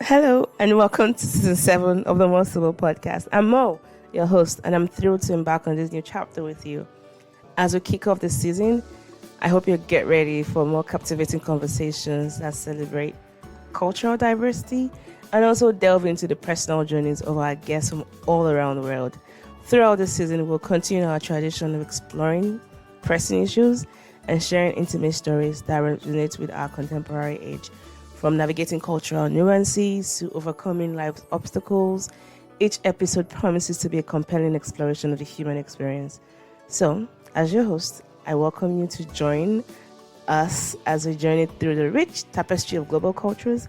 Hello and welcome to season 7 of the More Sibyl Podcast. I'm Mo, your host, and I'm thrilled to embark on this new chapter with you. As we kick off this season, I hope you get ready for more captivating conversations that celebrate cultural diversity and also delve into the personal journeys of our guests from all around the world. Throughout this season, we'll continue our tradition of exploring pressing issues and sharing intimate stories that resonate with our contemporary age. From navigating cultural nuances to overcoming life's obstacles, each episode promises to be a compelling exploration of the human experience. So, as your host, I welcome you to join us as we journey through the rich tapestry of global cultures,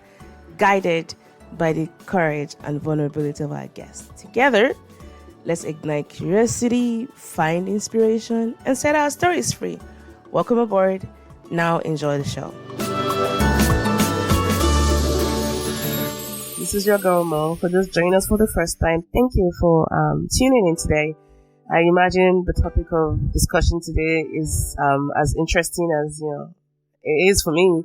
guided by the courage and vulnerability of our guests. Together, let's ignite curiosity, find inspiration, and set our stories free. Welcome aboard. Now enjoy the show. This is your girl Mo. For those joining us for the first time, thank you for tuning in today. I imagine the topic of discussion today is as interesting as it is for me.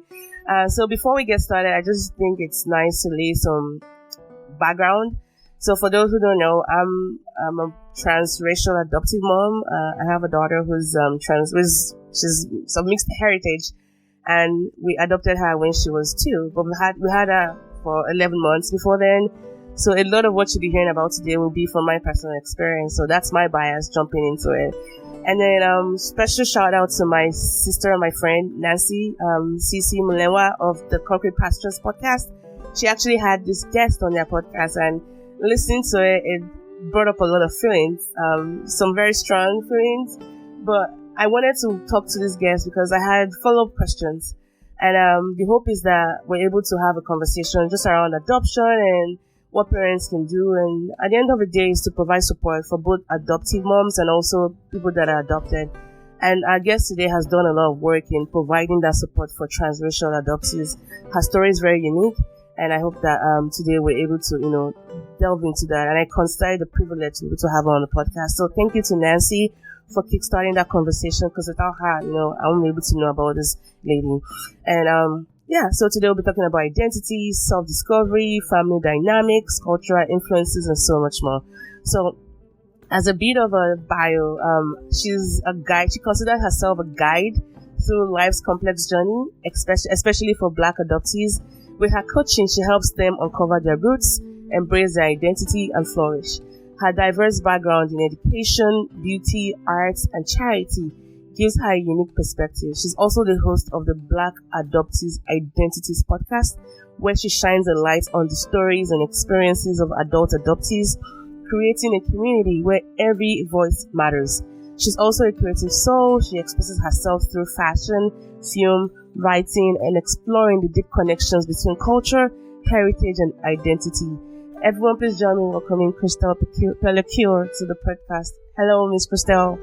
So before we get started, I just think it's nice to lay some background. So for those who don't know, I'm a transracial adoptive mom. I have a daughter who's she's of mixed heritage, and we adopted her when she was 2. But we had her for 11 months before then. So a lot of what you'll be hearing about today will be from my personal experience. So that's my bias jumping into it. And then special shout out to my sister and my friend Nancy, CC Mulewa of the Concrete Pastures podcast. She actually had this guest on their podcast, and listening to it, it brought up a lot of feelings, some very strong feelings. But I wanted to talk to this guest because I had follow-up questions. And the hope is that we're able to have a conversation just around adoption and what parents can do. And at the end of the day is to provide support for both adoptive moms and also people that are adopted. And our guest today has done a lot of work in providing that support for transracial adoptees. Her story is very unique, and I hope that today we're able to, delve into that. And I consider it a privilege to be able to have her on the podcast. So thank you to Nancy for kickstarting that conversation, because without her, I won't be able to know about this lady. And so today we'll be talking about identity, self-discovery, family dynamics, cultural influences, and so much more. So as a bit of a bio, she's a guide. She considers herself a guide through life's complex journey, especially for Black adoptees. With her coaching, she helps them uncover their roots, embrace their identity, and flourish. Her diverse background in education, beauty, arts, and charity gives her a unique perspective. She's also the host of the Black Adoptees Identities podcast, where she shines a light on the stories and experiences of adult adoptees, creating a community where every voice matters. She's also a creative soul. She expresses herself through fashion, film, writing, and exploring the deep connections between culture, heritage, and identity. Everyone, please join me in welcoming Christelle Pellecuer to the podcast. Hello, Miss Christelle.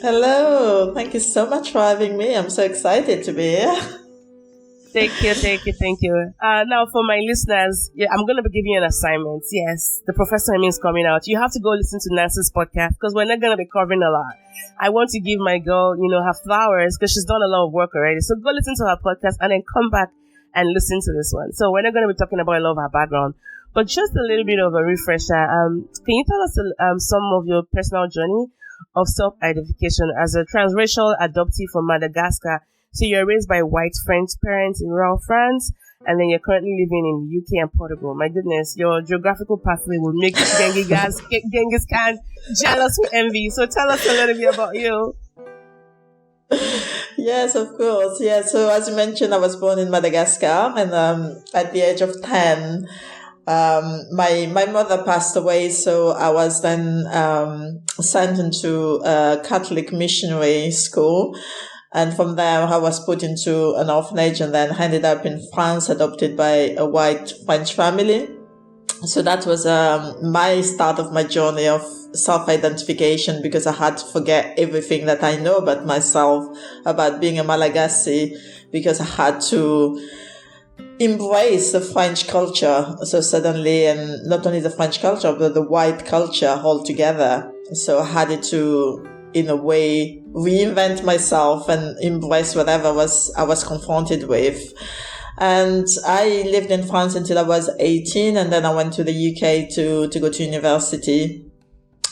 Hello. Thank you so much for having me. I'm so excited to be here. Thank you. Now, for my listeners, I'm going to be giving you an assignment. Yes, the professor in me is coming out. You have to go listen to Nancy's podcast because we're not going to be covering a lot. I want to give my girl, her flowers because she's done a lot of work already. So go listen to her podcast and then come back and listen to this one. So we're not going to be talking about a lot of her background, but just a little bit of a refresher. Can you tell us some of your personal journey of self-identification as a transracial adoptee from Madagascar? So you're raised by white French parents in rural France, and then you're currently living in the UK and Portugal. My goodness, your geographical pathway will make Genghis Khan jealous with envy. So tell us a little bit about you. Yes, of course. Yeah. So as you mentioned, I was born in Madagascar, and at the age of 10, my mother passed away. So I was then sent into a Catholic missionary school. And from there, I was put into an orphanage and then ended up in France, adopted by a white French family. So that was my start of my journey of self-identification, because I had to forget everything that I know about myself, about being a Malagasy, because I had to embrace the French culture so suddenly, and not only the French culture, but the white culture altogether. So I had to, in a way, reinvent myself and embrace whatever I was confronted with. And I lived in France until I was 18, and then I went to the UK to go to university.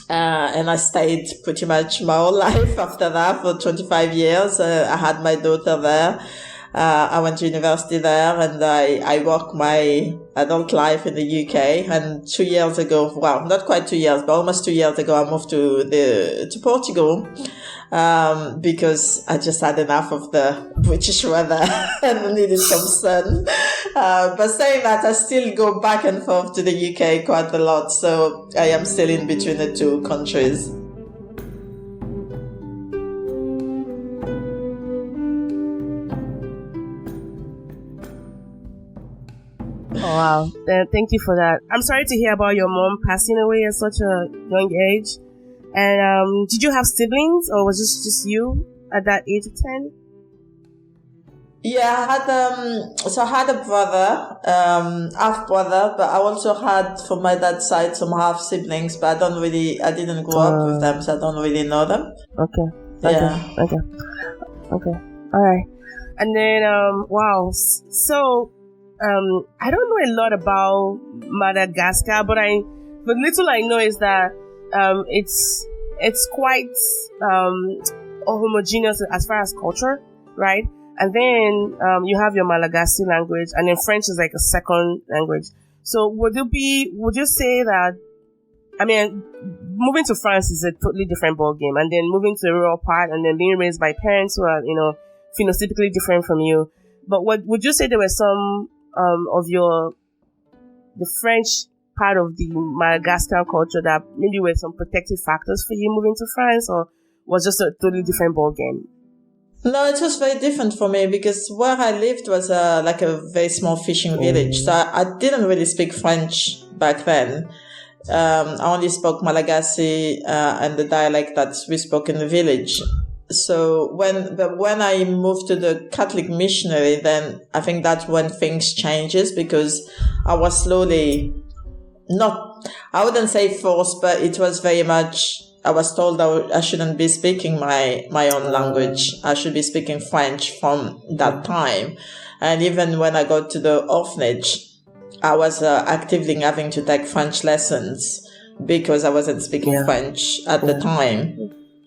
And I stayed pretty much my whole life after that for 25 years. I had my daughter there. I went to university there, and I worked my adult life in the UK. And 2 years ago, well, not quite 2 years, but almost 2 years ago, I moved to Portugal, because I just had enough of the British weather and needed some sun. But saying that, I still go back and forth to the UK quite a lot. So I am still in between the two countries. Oh, wow. Thank you for that. I'm sorry to hear about your mom passing away at such a young age. And did you have siblings, or was this just you at that age of 10? Yeah, I had a brother, half brother, but I also had from my dad's side some half siblings, but I didn't grow up with them, so I don't really know them. Okay. Yeah. Okay. All right. And then, wow. So, I don't know a lot about Madagascar, but the little I know is that it's quite homogeneous as far as culture, right? And then you have your Malagasy language, and then French is like a second language. So would you say that, I mean, moving to France is a totally different ballgame, and then moving to the rural part, and then being raised by parents who are, phenotypically different from you. But would you say there were some of the French part of the Madagascar culture that maybe were some protective factors for you moving to France, or was just a totally different ballgame? No, it was very different for me because where I lived was like a very small fishing village. So I didn't really speak French back then. I only spoke Malagasy and the dialect that we spoke in the village. So when I moved to the Catholic missionary, then I think that's when things changes, because I was slowly I wouldn't say forced, but it was very much, I was told I shouldn't be speaking my own language. I should be speaking French from that time. And even when I got to the orphanage, I was actively having to take French lessons because I wasn't speaking French at the time.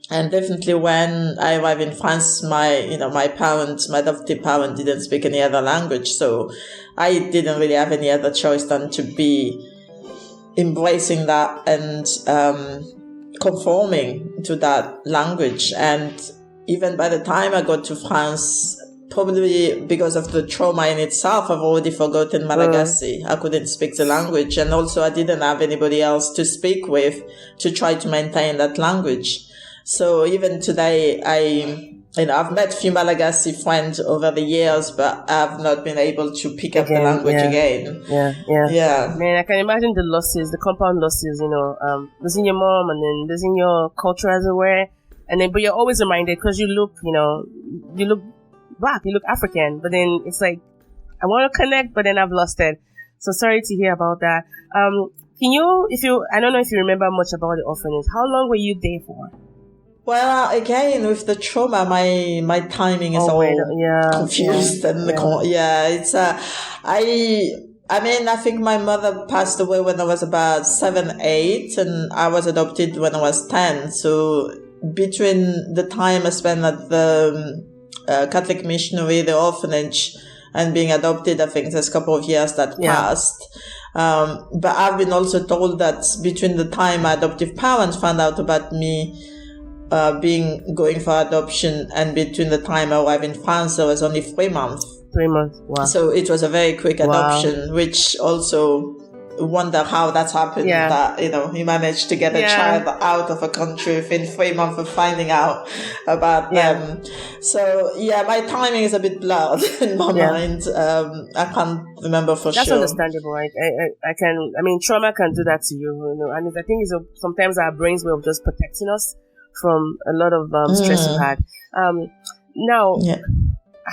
And definitely when I arrived in France, my adoptive parent didn't speak any other language. So I didn't really have any other choice than to be embracing that and conforming to that language. And even by the time I got to France, probably because of the trauma in itself, I've already forgotten Malagasy. I couldn't speak the language. And also I didn't have anybody else to speak with to try to maintain that language. So even today, I've met a few Malagasy friends over the years, but I've not been able to pick up the language again. Yeah. Man, I can imagine the losses, the compound losses, losing your mom and then losing your culture as it were. And then, but you're always reminded because you look black, you look African, but then it's like, I want to connect, but then I've lost it. So sorry to hear about that. I don't know if you remember much about the orphanage. How long were you there for? Well, again, with the trauma, my timing is confused. It's, I think my mother passed away when I was about 7, 8, and I was adopted when I was 10. So between the time I spent at the Catholic missionary, the orphanage, and being adopted, I think there's a couple of years that passed. But I've been also told that between the time my adoptive parents found out about me going for adoption and between the time I arrived in France, there was only 3 months. 3 months, wow. So it was a very quick adoption, which also wonder how that's happened, that, you managed to get a child out of a country within 3 months of finding out about them. So, my timing is a bit blurred in my mind. I can't remember for that's sure. That's understandable. Trauma can do that to you, and I think it's sometimes our brain's way of just protecting us from a lot of stress we've had. I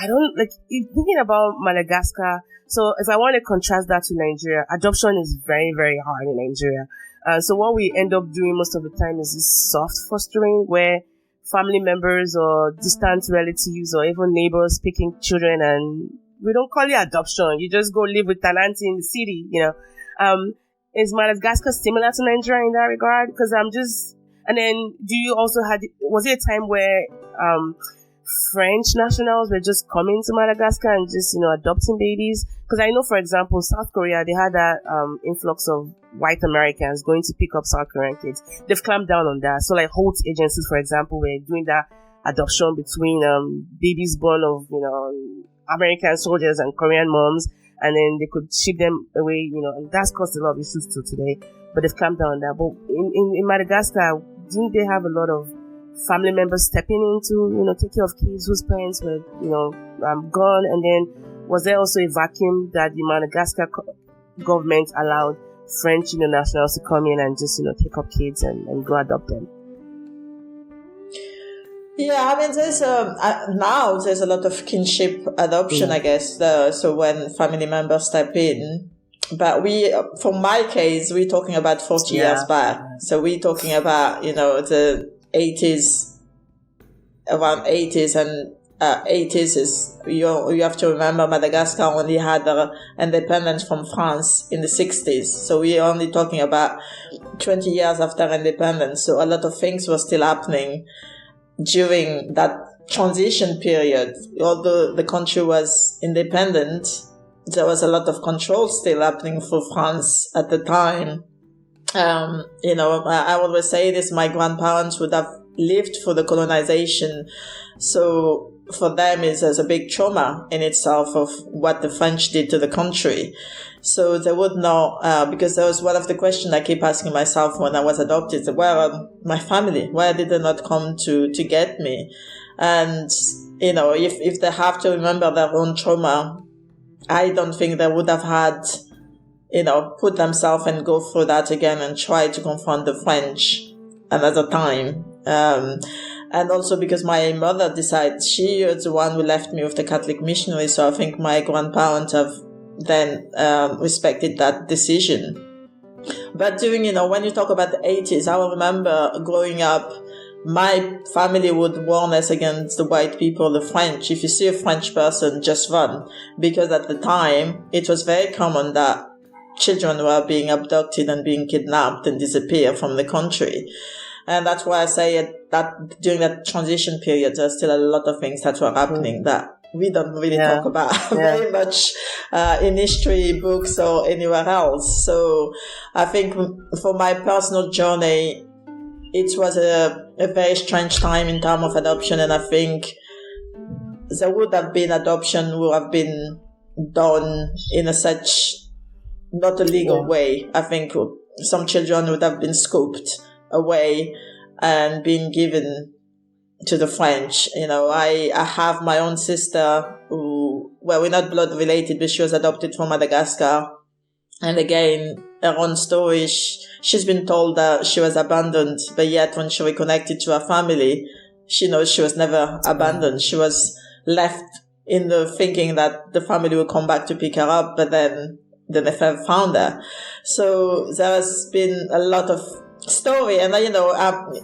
don't thinking about Madagascar. So if I want to contrast that to Nigeria, adoption is very, very hard in Nigeria. So what we end up doing most of the time is this soft fostering, where family members or distant relatives or even neighbors picking children and we don't call it adoption. You just go live with an auntie in the city, Is Madagascar similar to Nigeria in that regard? Because and then do you also was it a time where French nationals were just coming to Madagascar and just, adopting babies? Because I know, for example, South Korea, they had that influx of white Americans going to pick up South Korean kids. They've clamped down on that. So like Holt agencies, for example, were doing that adoption between babies born of, American soldiers and Korean moms, and then they could ship them away, and that's caused a lot of issues till today. But they've clamped down on that. But in Madagascar, didn't they have a lot of family members stepping in to, take care of kids whose parents were, gone? And then was there also a vacuum that the Madagascar government allowed French, nationals to come in and just, take up kids and go adopt them? Yeah, I mean, now there's a lot of kinship adoption, I guess. So when family members step in, but for my case, we're talking about 40 years back. So we're talking about, the 80s, around 80s, and 80s is, you have to remember Madagascar only had independence from France in the 60s. So we're only talking about 20 years after independence. So a lot of things were still happening during that transition period. Although the country was independent, there was a lot of control still happening for France at the time. I always say this, my grandparents would have lived through the colonization. So for them, it's a big trauma in itself of what the French did to the country. So they would know, because that was one of the questions I keep asking myself when I was adopted. Where are my family? Why did they not come to get me? And, if they have to remember their own trauma, I don't think they would have had, put themselves and go through that again and try to confront the French another time. And also because my mother decided, she was the one who left me with the Catholic missionary. So I think my grandparents have then respected that decision. But during, when you talk about the 80s, I remember growing up, my family would warn us against the white people, the French. If you see a French person, just run. Because at the time, it was very common that children were being abducted and being kidnapped and disappear from the country. And that's why I say that during that transition period, there's still a lot of things that were happening that we don't really talk about very much in history books or anywhere else. So I think for my personal journey, it was a very strange time in terms of adoption. And I think there would have been adoption would have been done in not a legal way. I think some children would have been scooped away and been given to the French. I have my own sister we're not blood related, but she was adopted from Madagascar. And again, her own story, she's been told that she was abandoned, but yet when she reconnected to her family, she knows she was never abandoned. She was left in the thinking that the family would come back to pick her up, but then they never found her. So there has been a lot of story. And,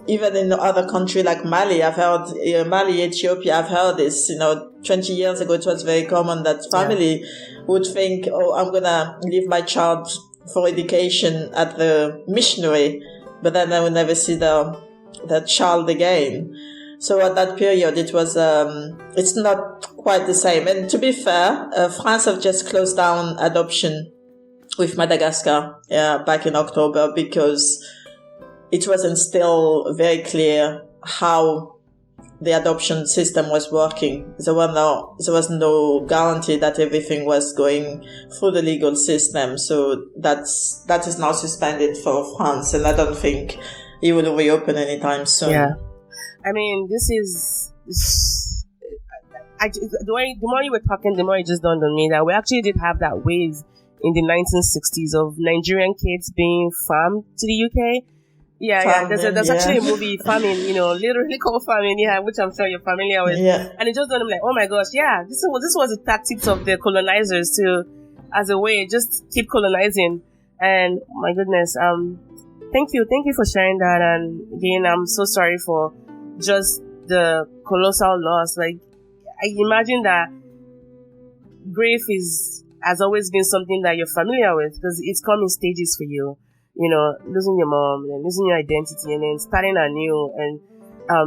even in other countries like Mali, I've heard, Mali, Ethiopia, I've heard this, 20 years ago, it was very common that family would think, I'm going to leave my child for education at the missionary, but then I will never see the child again. So at that period, it was, it's not quite the same. And to be fair, France have just closed down adoption with Madagascar, back in October, because it wasn't still very clear how the adoption system was working. There was no guarantee that everything was going through the legal system. So that is now suspended for France, and I don't think it will reopen anytime soon. Yeah, I mean, the more you were talking, the more it just dawned on me that we actually did have that wave in the 1960s of Nigerian kids being farmed to the UK. Yeah. There's actually a movie, Famine, literally called Famine, which I'm sure you're familiar with. Yeah. And it just dawned on me like, oh my gosh, this was the tactics of the colonizers to, as a way, just keep colonizing. And my goodness, thank you for sharing that. And again, I'm so sorry for just the colossal loss. Like, I imagine that grief has always been something that you're familiar with because it's come in stages for you. You know, losing your mom and losing your identity and then starting anew. And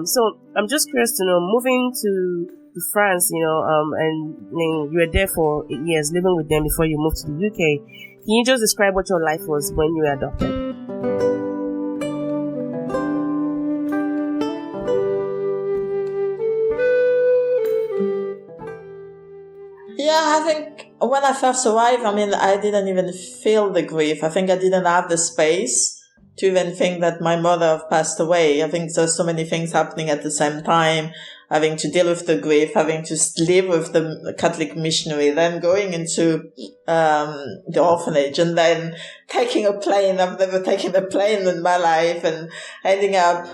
so I'm just curious to know, moving to France, you know, and you were there for 8 years, living with them before you moved to the UK. Can you just describe what your life was when you were adopted? Yeah, I think when I first arrived, I mean, I didn't even feel the grief. I think I didn't have the space to even think that my mother passed away. I think there's so many things happening at the same time, having to deal with the grief, having to live with the Catholic missionary, then going into the orphanage, and then taking a plane. I've never taken a plane in my life, and ending up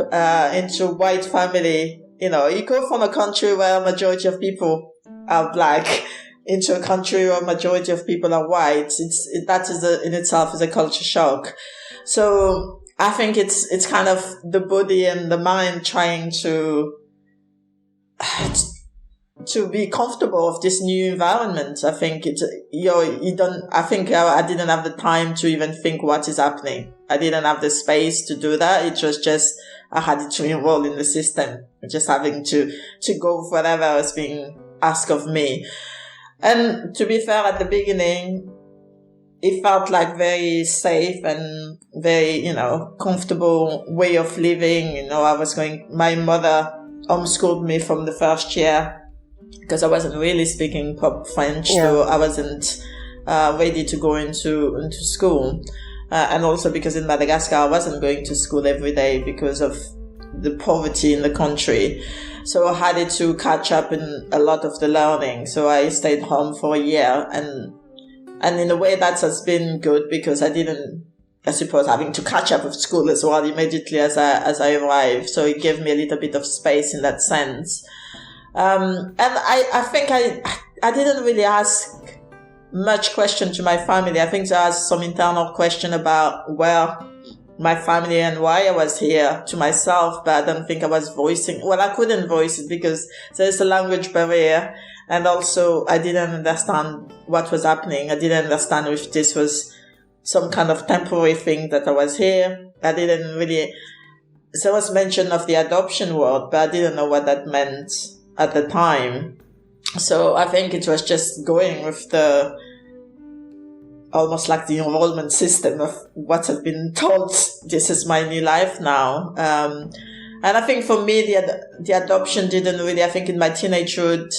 into a white family. You know, you go from a country where a majority of people are black into a country where a majority of people are white. In itself is a culture shock. So I think it's kind of the body and the mind trying to be comfortable with this new environment. I think I think I didn't have the time to even think what is happening. I didn't have the space to do that. It was just, I had to enroll in the system, just having to go with whatever was being asked of me. And to be fair, at the beginning, it felt like very safe and very, comfortable way of living. My mother homeschooled me from the first year because I wasn't really speaking proper French, so I wasn't ready to go into school. And also because in Madagascar, I wasn't going to school every day because of the poverty in the country. So I had to catch up in a lot of the learning. So I stayed home for a year, and in a way that has been good because I suppose having to catch up with school as well immediately as I arrived. So it gave me a little bit of space in that sense. And I think I didn't really ask much question to my family. I think there was some internal question about where my family and why I was here to myself, but I don't think I was I couldn't voice it because there's a language barrier, and also I didn't understand what was happening. I didn't understand if this was some kind of temporary thing that I was here. I didn't really, there was mention of the adoption word, but I didn't know what that meant at the time. So I think it was just going with almost like the enrollment system of what I've been told. This is my new life now. And I think for me, the adoption didn't really, I think in my teenagehood,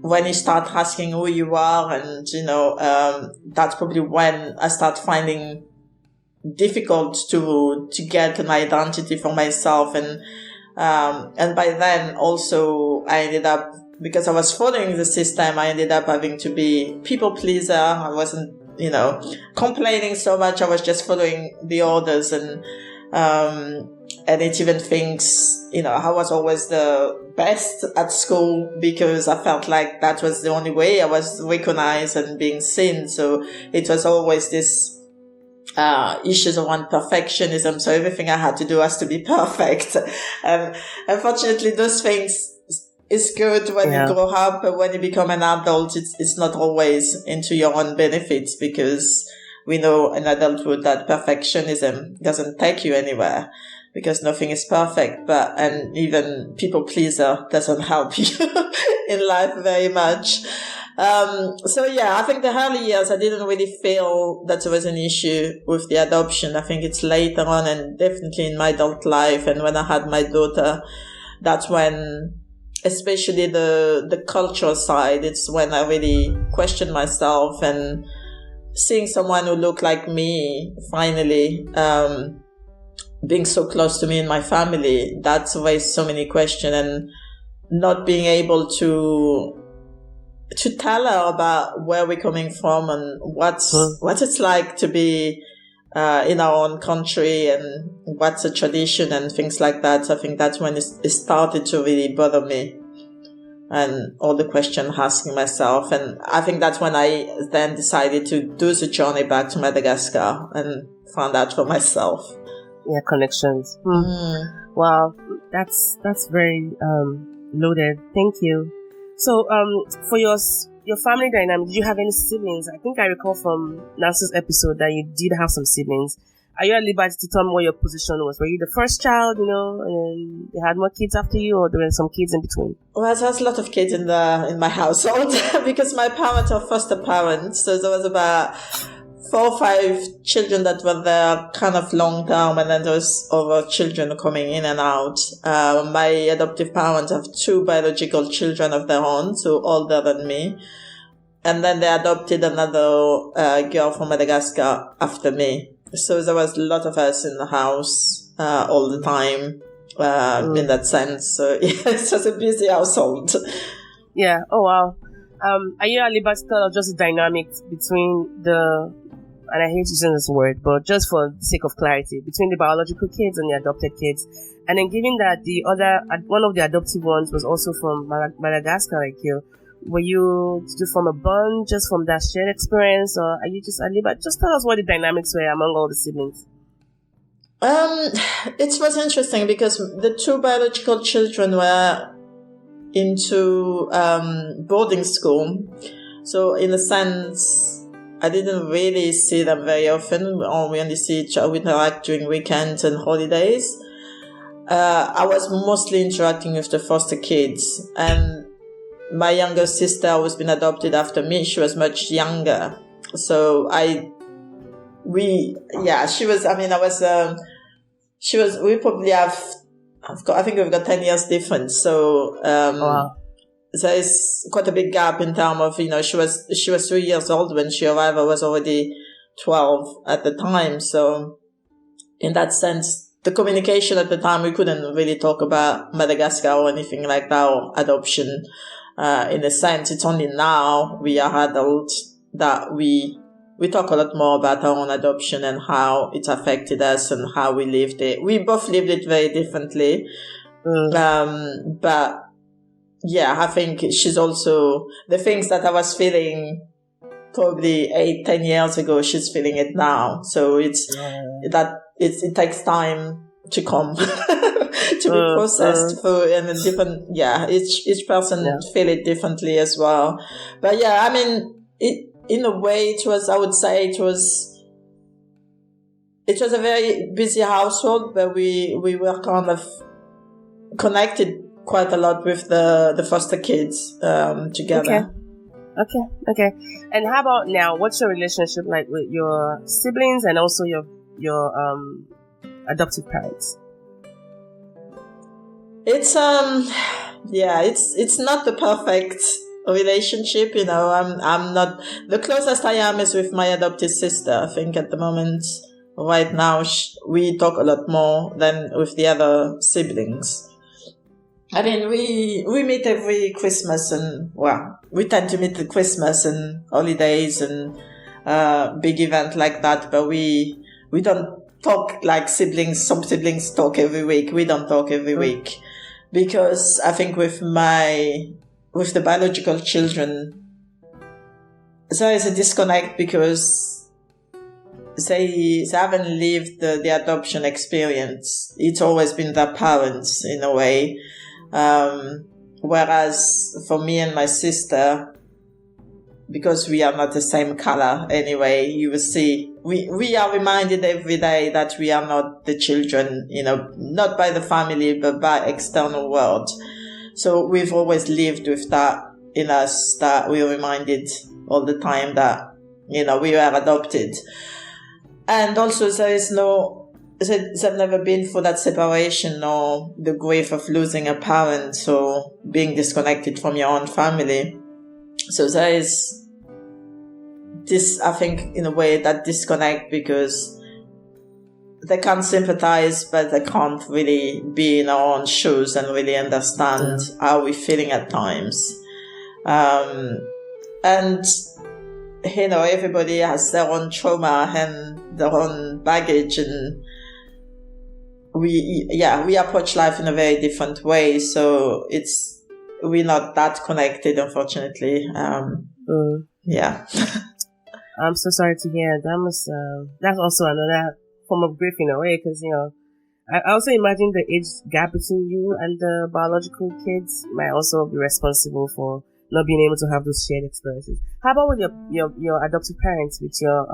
when you start asking who you are, and, that's probably when I start finding difficult to get an identity for myself. And by then also I ended up, because I was following the system, I ended up having to be people pleaser. I wasn't, complaining so much. I was just following the orders, and it even thinks, I was always the best at school because I felt like that was the only way I was recognized and being seen. So it was always this issues around perfectionism. So everything I had to do has to be perfect. Unfortunately, those things is good when you grow up, but when you become an adult, it's not always into your own benefits, because we know in adulthood that perfectionism doesn't take you anywhere because nothing is perfect, and even people pleaser doesn't help you in life very much. I think the early years, I didn't really feel that there was an issue with the adoption. I think it's later on, and definitely in my adult life, and when I had my daughter, that's when, especially the cultural side, it's when I really questioned myself, and seeing someone who looked like me finally being so close to me and my family, that's raised so many questions, and not being able to tell her about where we're coming from and what it's like to be in our own country, and what's a tradition and things like that. I think that's when it started to really bother me, and all the questions asking myself. And I think that's when I then decided to do the journey back to Madagascar and found out for myself. Yeah, connections. Wow, that's very loaded. Thank you. So, for your your family dynamic, did you have any siblings? I think I recall from Nancy's episode that you did have some siblings. Are you at liberty to tell me what your position was? Were you the first child, and they had more kids after you, or there were some kids in between? Well, there was a lot of kids in my household because my parents are foster parents, so there was about 4 or 5 children that were there kind of long term, and then there was other children coming in and out. My adoptive parents have 2 biological children of their own, so older than me. And then they adopted another girl from Madagascar after me. So there was a lot of us in the house all the time in that sense. So it's just a busy household. Yeah. Oh, wow. Are you at liberty to tell us just the dynamics between and I hate using this word, but just for the sake of clarity, between the biological kids and the adopted kids? And then given that one of the adoptive ones was also from Madagascar, like you, did you form a bond just from that shared experience, or are you just at liberty? Just tell us what the dynamics were among all the siblings. It was interesting because the 2 biological children were into boarding school. So in a sense, I didn't really see them very often, or we only see each other, we interact during weekends and holidays. I was mostly interacting with the foster kids, and my younger sister, who's been adopted after me, she was much younger. So we probably have, I think we've got 10 years difference. So, wow. There is quite a big gap in terms of, she was 3 years old when she arrived. I was already 12 at the time. So in that sense, the communication at the time, we couldn't really talk about Madagascar or anything like that, or adoption. In a sense, it's only now we are adults that we talk a lot more about our own adoption and how it affected us and how we lived it. We both lived it very differently. But yeah, I think she's also, the things that I was feeling probably 8-10 years ago, she's feeling it now. So it takes time to come to be processed through, and each person feel it differently as well. But yeah, I mean, in a way, I would say it was a very busy household, but we were kind of connected quite a lot with the foster kids together. Okay. And how about now? What's your relationship like with your siblings and also your adoptive parents? It's it's not the perfect relationship, I'm not, the closest I am is with my adopted sister. I think at the moment, right now, we talk a lot more than with the other siblings. I mean, we meet every Christmas, and we tend to meet at Christmas and holidays and big event like that, but we don't talk like siblings. Some siblings talk every week. We don't talk every week, because I think with the biological children, there is a disconnect because they haven't lived the adoption experience. It's always been their parents in a way. Whereas for me and my sister, because we are not the same color anyway, you will see, we are reminded every day that we are not the children, not by the family, but by external world. So we've always lived with that in us, that we're reminded all the time that, we were adopted. And also there's never been for that separation or the grief of losing a parent or being disconnected from your own family. So there is this, I think, in a way, that disconnect, because they can't sympathize, but they can't really be in our own shoes and really understand how we're feeling at times. And, everybody has their own trauma and their own baggage, and we approach life in a very different way. So we're not that connected, unfortunately. Yeah. I'm so sorry to hear. That's also another form of grief in a way, because, I also imagine the age gap between you and the biological kids might also be responsible for not being able to have those shared experiences. How about with your adoptive parents, with your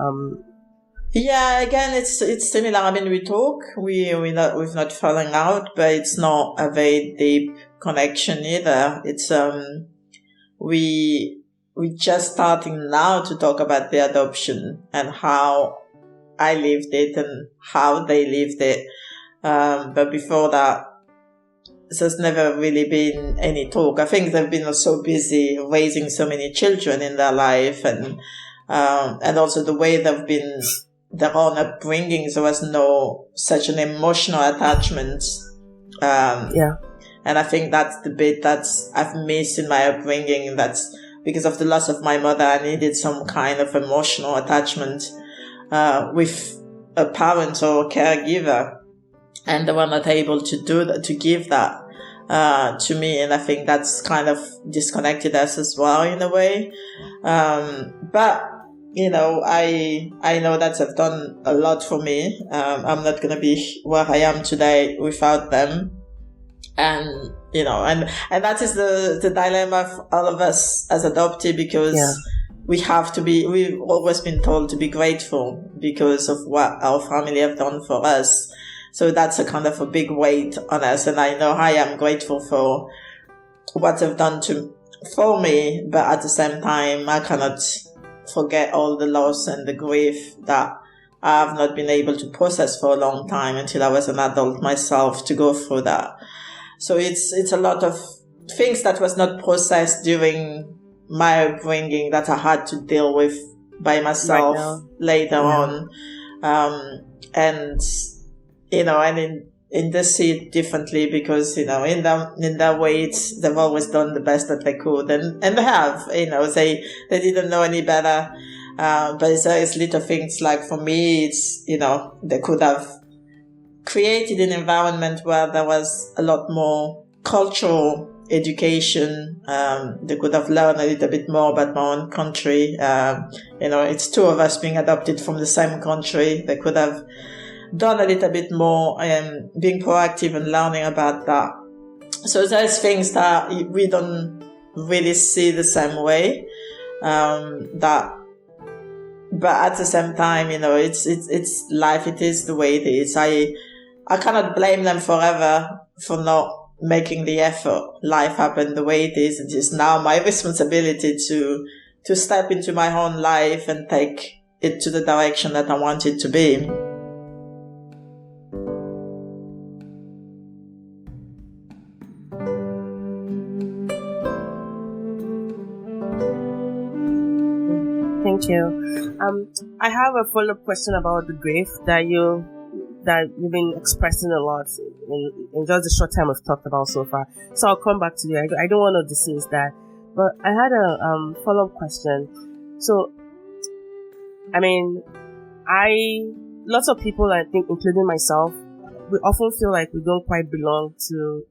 Yeah, again, it's similar. I mean, we talk, we've not fallen out, but it's not a very deep connection either. It's we just starting now to talk about the adoption and how I lived it and how they lived it. But before that, there's never really been any talk. I think they've been so busy raising so many children in their life, and also the way they've been, their own upbringing, there was no such an emotional attachment. And I think that's the bit that I've missed in my upbringing. That's because of the loss of my mother. I needed some kind of emotional attachment with a parent or a caregiver, and they were not able to do that, to give that to me. And I think that's kind of disconnected us as well in a way. But you know, I know that they've done a lot for me. I'm not going to be where I am today without them. And, you know, and that is the dilemma of all of us as adoptee, because we've always been told to be grateful because of what our family have done for us. So that's a kind of a big weight on us. And I know I am grateful for what they've done for me, but at the same time, I cannot forget all the loss and the grief that I have not been able to process for a long time until I was an adult myself to go through that. So it's a lot of things that was not processed during my upbringing that I had to deal with by myself later on. And, you know, and in this see it differently because, you know, in their way, they've always done the best that they could. And they have, you know, they didn't know any better. But it's little things like, for me, it's, you know, they could have created an environment where there was a lot more cultural education. They could have learned a little bit more about my own country. You know, it's two of us being adopted from the same country. They could have done a little bit more being proactive and learning about that. So there's things that we don't really see the same way. But at the same time, you know, it's life. It is the way it is. I cannot blame them forever for not making the effort. Life happened the way it is. It is now my responsibility to step into my own life and take it to the direction that I want it to be. Thank you. I have a follow-up question about the grief that you've been expressing a lot in just the short time we've talked about so far. So I'll come back to you. I don't want to dismiss that, but I had a follow-up question. So, I mean, lots of people, I think, including myself, we often feel like we don't quite belong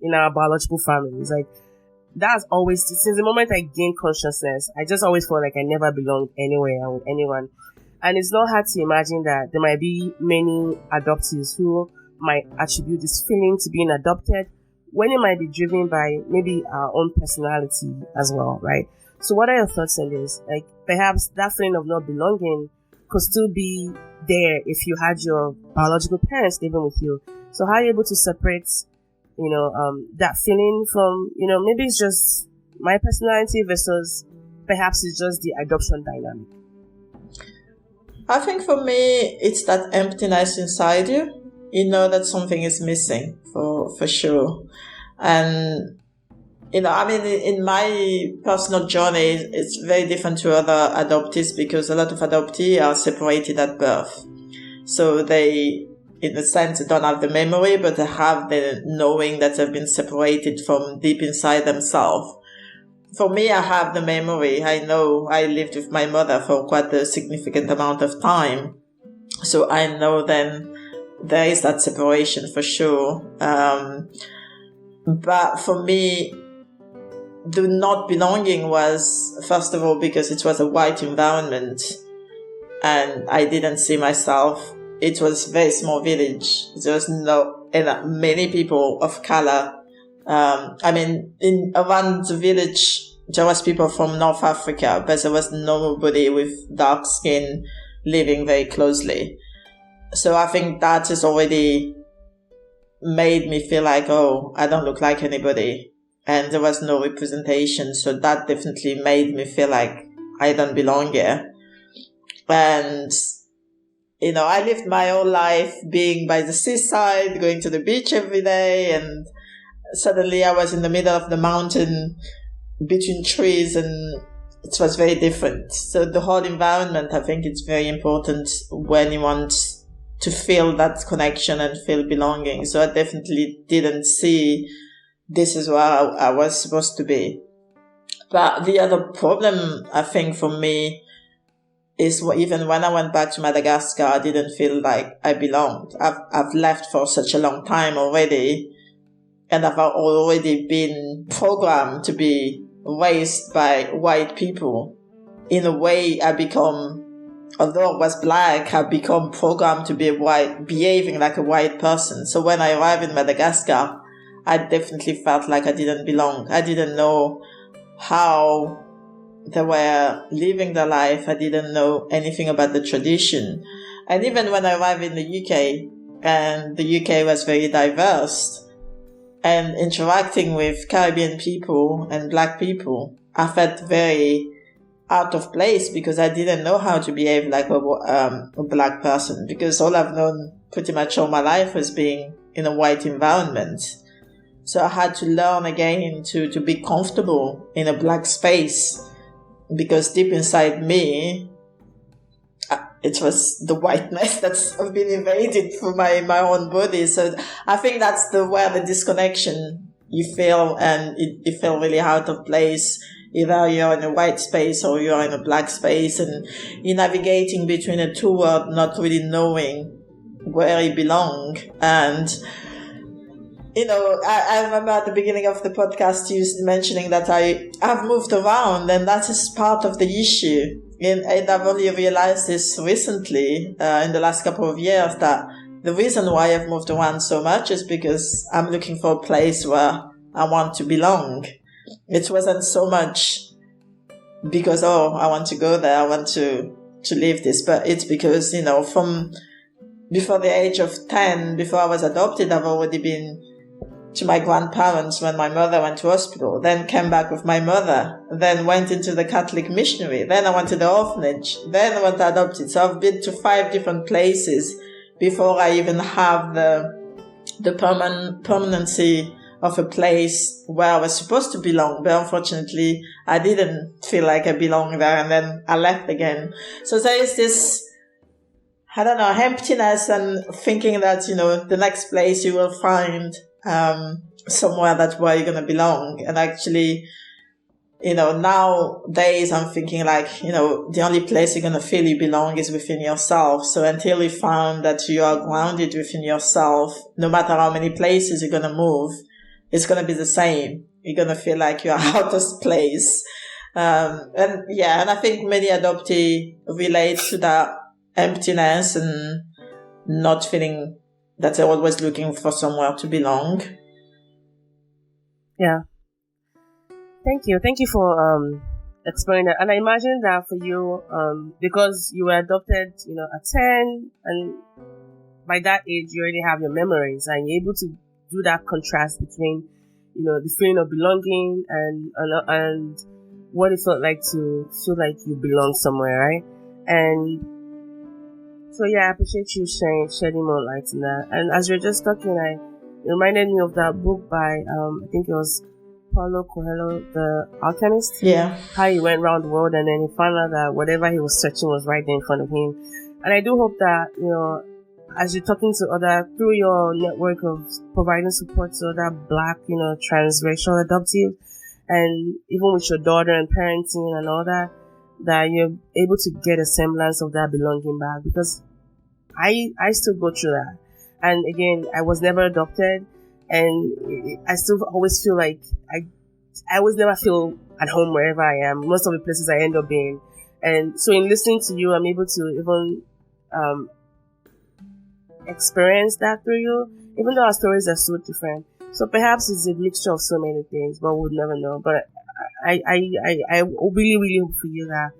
in our biological families. Like, that's always, since the moment I gained consciousness, I just always felt like I never belonged anywhere with anyone. And it's not hard to imagine that there might be many adoptees who might attribute this feeling to being adopted, when it might be driven by maybe our own personality as well, right? So what are your thoughts on this? Like, perhaps that feeling of not belonging could still be there if you had your biological parents living with you. So how are you able to separate, you know, that feeling from, you know, maybe it's just my personality versus perhaps it's just the adoption dynamic? I think for me, it's that emptiness inside you. You know that something is missing for sure. And, you know, I mean, in my personal journey, it's very different to other adoptees because a lot of adoptees are separated at birth. So they, in a sense, they don't have the memory, but they have the knowing that they've been separated from deep inside themselves. For me, I have the memory. I know I lived with my mother for quite a significant amount of time. So I know then there is that separation for sure. But for me, the not belonging was, first of all, because it was a white environment and I didn't see myself. It was a very small village. There was many people of color. I mean, around the village there was people from North Africa, but there was nobody with dark skin living very closely. So I think that has already made me feel like, oh, I don't look like anybody. And there was no representation. So that definitely made me feel like I don't belong here. And, I lived my whole life being by the seaside, going to the beach every day. And suddenly I was in the middle of the mountain between trees, and it was very different. So the whole environment, I think it's very important when you want to feel that connection and feel belonging. So I definitely didn't see this is where I was supposed to be. But the other problem, I think, for me is even when I went back to Madagascar, I didn't feel like I belonged. I've left for such a long time already, and I've already been programmed to be raised by white people. In a way, although I was black, I've become programmed to be behaving like a white person. So when I arrived in Madagascar, I definitely felt like I didn't belong. I didn't know how they were living their life. I didn't know anything about the tradition. And even when I arrived in the UK, and the UK was very diverse, and interacting with Caribbean people and black people, I felt very out of place because I didn't know how to behave like a black person, because all I've known pretty much all my life was being in a white environment. So I had to learn again to be comfortable in a black space, because deep inside me, it was the whiteness that's been invaded through my own body. So I think that's where the disconnection you feel, and you feel really out of place. Either you're in a white space or you're in a black space, and you're navigating between the two worlds, not really knowing where you belong. And, I remember at the beginning of the podcast, you mentioning that I've moved around, and that is part of the issue. And I've only realized this recently, in the last couple of years, that the reason why I've moved around so much is because I'm looking for a place where I want to belong. It wasn't so much because, I want to go there, I want to live this, but it's because, from before the age of 10, before I was adopted, I've already been to my grandparents when my mother went to hospital, then came back with my mother, then went into the Catholic missionary, then I went to the orphanage, then I went to adopted. So I've been to 5 different places before I even have the permanency of a place where I was supposed to belong. But unfortunately, I didn't feel like I belonged there, and then I left again. So there is this, I don't know, emptiness, and thinking that, the next place you will find somewhere that's where you're going to belong. And actually, nowadays I'm thinking like, the only place you're going to feel you belong is within yourself. So until you found that you are grounded within yourself, no matter how many places you're going to move, it's going to be the same. You're going to feel like you're out of place. And I think many adoptees relate to that emptiness and not feeling that they're always looking for somewhere to belong. Yeah. Thank you for explaining that. And I imagine that for you, because you were adopted, at 10, and by that age you already have your memories, and you're able to do that contrast between, the feeling of belonging and what it felt like to feel like you belong somewhere, right? And so I appreciate you shedding more light on that. And as you're just talking, it reminded me of that book by I think it was Paulo Coelho, the alchemist. Yeah. How he went around the world, and then he found out that whatever he was searching was right there in front of him. And I do hope that, as you're talking to through your network of providing support to other Black, transracial adoptees, and even with your daughter and parenting and all that you're able to get a semblance of that belonging back. Because I still go through that. And again, I was never adopted, and I still always feel like I always never feel at home wherever I am. Most of the places I end up being. And so in listening to you, I'm able to even experience that through you, even though our stories are so different. So perhaps it's a mixture of so many things, but we'll never know. But I really, really hope for you that,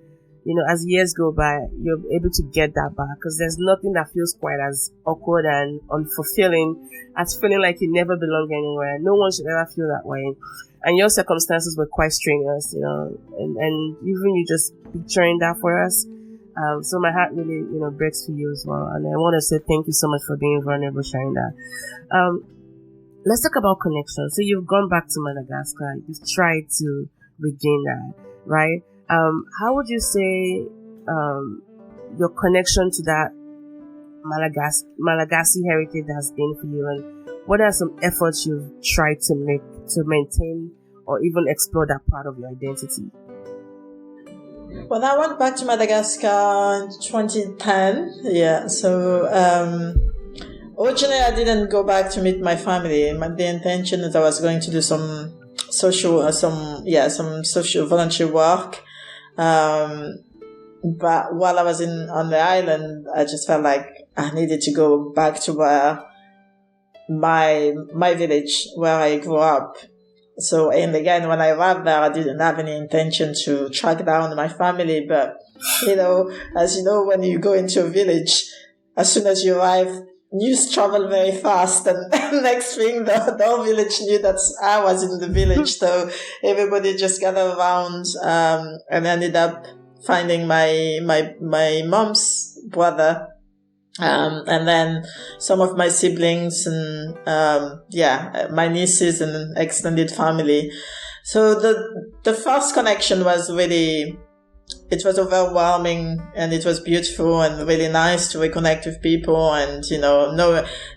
as years go by, you're able to get that back, because there's nothing that feels quite as awkward and unfulfilling as feeling like you never belong anywhere. No one should ever feel that way. And your circumstances were quite strenuous, and even you just picturing that for us. So my heart really, breaks for you as well. And I want to say thank you so much for being vulnerable, sharing that. Let's talk about connection. So you've gone back to Madagascar. You've tried to regain that, right? How would you say your connection to that Malagasy heritage has been for you, and what are some efforts you've tried to make to maintain or even explore that part of your identity? When I went back to Madagascar in 2010, yeah, so originally I didn't go back to meet my family. The intention is I was going to do some social volunteer work. But while I was on the island, I just felt like I needed to go back to where my village, where I grew up. So, and again, when I arrived there, I didn't have any intention to track down my family. But, as you know, when you go into a village, as soon as you arrive, news travel very fast. And next thing, the whole village knew that I was in the village. So everybody just gathered around, and ended up finding my mom's brother. And then some of my siblings and, my nieces and extended family. So the first connection was really, it was overwhelming and it was beautiful and really nice to reconnect with people and,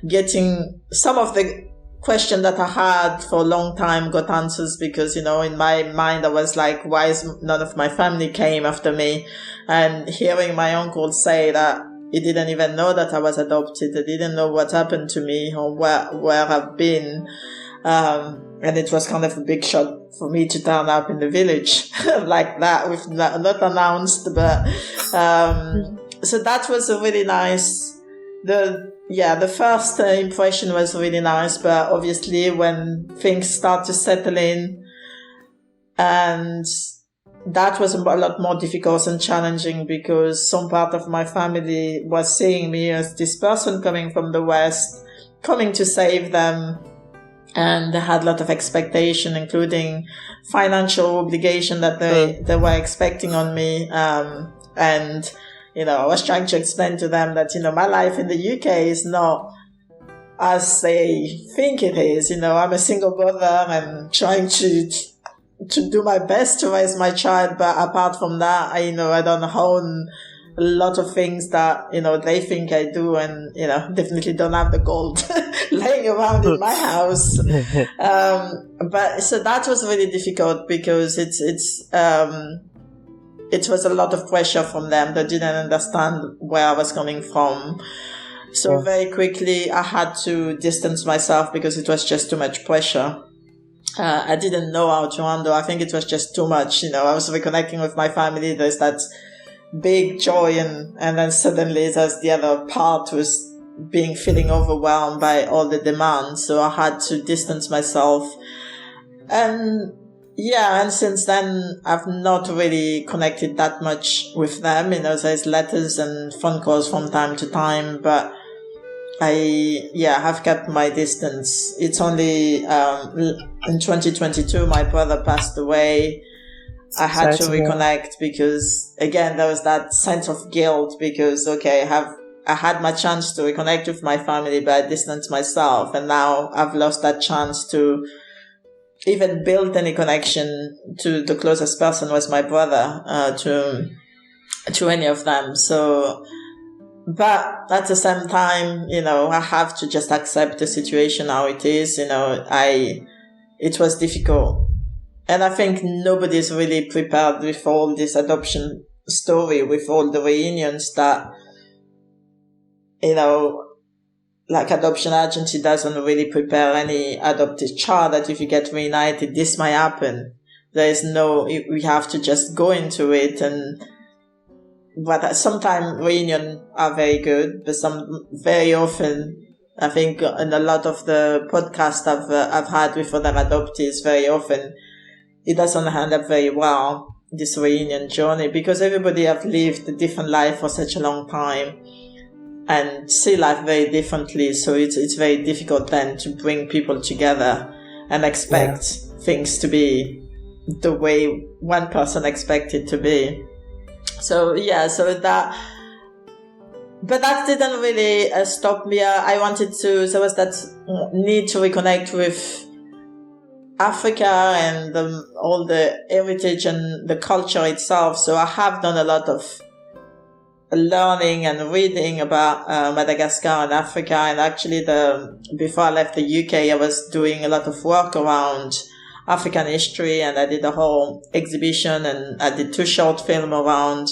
getting some of the questions that I had for a long time got answers, because, in my mind, I was like, why is none of my family came after me? And hearing my uncle say that he didn't even know that I was adopted. He didn't know what happened to me or where I've been. And it was kind of a big shock for me to turn up in the village like that, with not announced, but, so that was a really nice, the first impression was really nice, but obviously when things start to settle in, and that was a lot more difficult and challenging, because some part of my family was seeing me as this person coming from the West, coming to save them. And they had a lot of expectation, including financial obligation that they were expecting on me. And, I was trying to explain to them that, my life in the UK is not as they think it is. I'm a single mother and trying to do my best to raise my child. But apart from that, I don't own a lot of things that, they think I do, and, definitely don't have the gold laying around in my house. But so that was really difficult, because it was a lot of pressure from them. They didn't understand where I was coming from. So very quickly I had to distance myself, because it was just too much pressure. I didn't know how to handle. I think it was just too much. I was reconnecting with my family. There's that big joy, and then suddenly there's the other part was feeling overwhelmed by all the demands. So I had to distance myself. And since then I've not really connected that much with them. There's letters and phone calls from time to time, but I have kept my distance. It's only in 2022 my brother passed away. I had to reconnect, because again there was that sense of guilt, because I had my chance to reconnect with my family, but I distanced myself, and now I've lost that chance to even build any connection to the closest person was my brother, to any of them. So, but at the same time, I have to just accept the situation how it is. It was difficult. And I think nobody's really prepared with all this adoption story, with all the reunions that, like adoption agency doesn't really prepare any adopted child that if you get reunited, this might happen. We have to just go into it. But sometimes reunions are very good, but very often, I think in a lot of the podcasts I've had with other adoptees, very often it doesn't end up very well, this reunion journey, because everybody have lived a different life for such a long time and see life very differently. So it's very difficult then to bring people together and expect things to be the way one person expected to be. So but that didn't really stop me. I wanted to, there was that need to reconnect with Africa and all the heritage and the culture itself. So I have done a lot of learning and reading about Madagascar and Africa. And actually, before I left the UK, I was doing a lot of work around African history, and I did a whole exhibition, and I did 2 short films around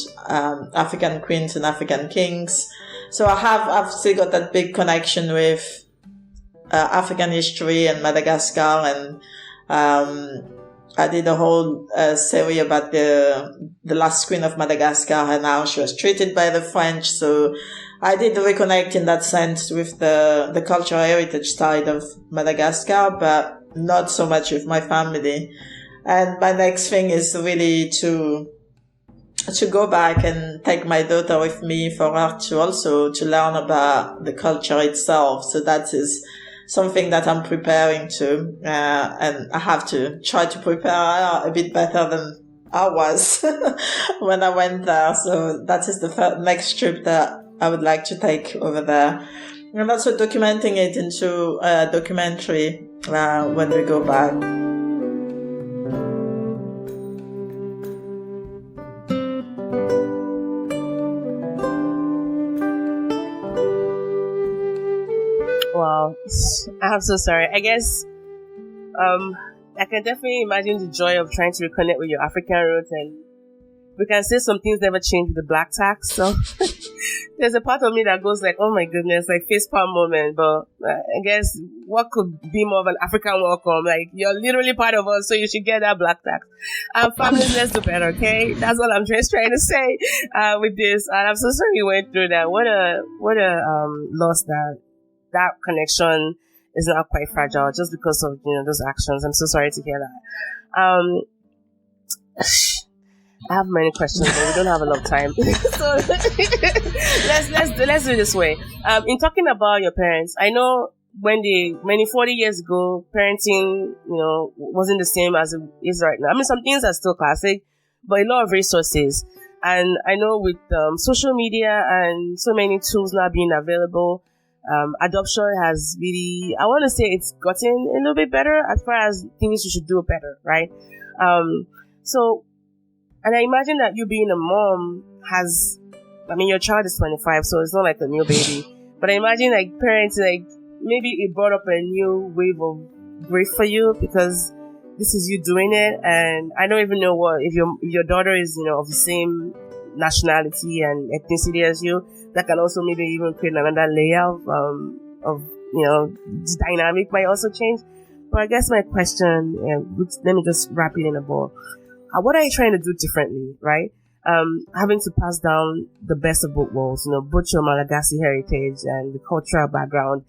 African queens and African kings. So I've still got that big connection with African history and Madagascar, and I did a whole series about the last queen of Madagascar and how she was treated by the French. So I did reconnect in that sense with the cultural heritage side of Madagascar, but not so much with my family. And my next thing is really to go back and take my daughter with me for her to also to learn about the culture itself. So that is something that I'm preparing to, and I have to try to prepare her a bit better than I was when I went there. So that is the next trip that I would like to take over there. And also documenting it into a documentary when we go back. Wow, I'm so sorry. I guess I can definitely imagine the joy of trying to reconnect with your African roots, and we can say some things never change with the black tax. So there's a part of me that goes like, oh my goodness, like facepalm moment. But I guess what could be more of an African welcome? Like, you're literally part of us, so you should get that black tax. Families, let's do better, okay? That's all I'm just trying to say with this. And I'm so sorry you went through that. What a loss that connection is now quite fragile just because of, those actions. I'm so sorry to hear that. I have many questions, but we don't have a lot of time. So let's do it this way. In talking about your parents, I know many 40 years ago, parenting, wasn't the same as it is right now. I mean, some things are still classic, but a lot of resources. And I know with social media and so many tools now being available, adoption has really, I want to say it's gotten a little bit better as far as things you should do better, right? And I imagine that you being a mom your child is 25, so it's not like a new baby. But I imagine like parents, like maybe it brought up a new wave of grief for you because this is you doing it. And I don't even know if your daughter is, of the same nationality and ethnicity as you, that can also maybe even create another layer of the dynamic might also change. But I guess my question, let me just wrap it in a bow. What are you trying to do differently, right? Having to pass down the best of both worlds, both your Malagasy heritage and the cultural background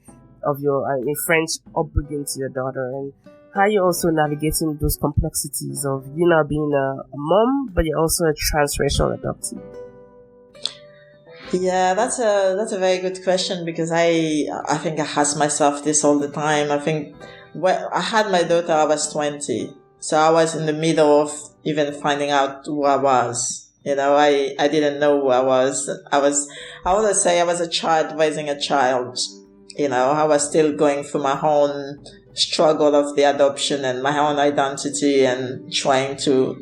of your French upbringing to your daughter, and how you're also navigating those complexities of you now being a mom, but you're also a transracial adoptee. Yeah, that's a very good question, because I think I ask myself this all the time. I think when I had my daughter, I was 20. So I was in the middle of even finding out who I was. I didn't know who I was. I always say I was a child raising a child. I was still going through my own struggle of the adoption and my own identity and trying to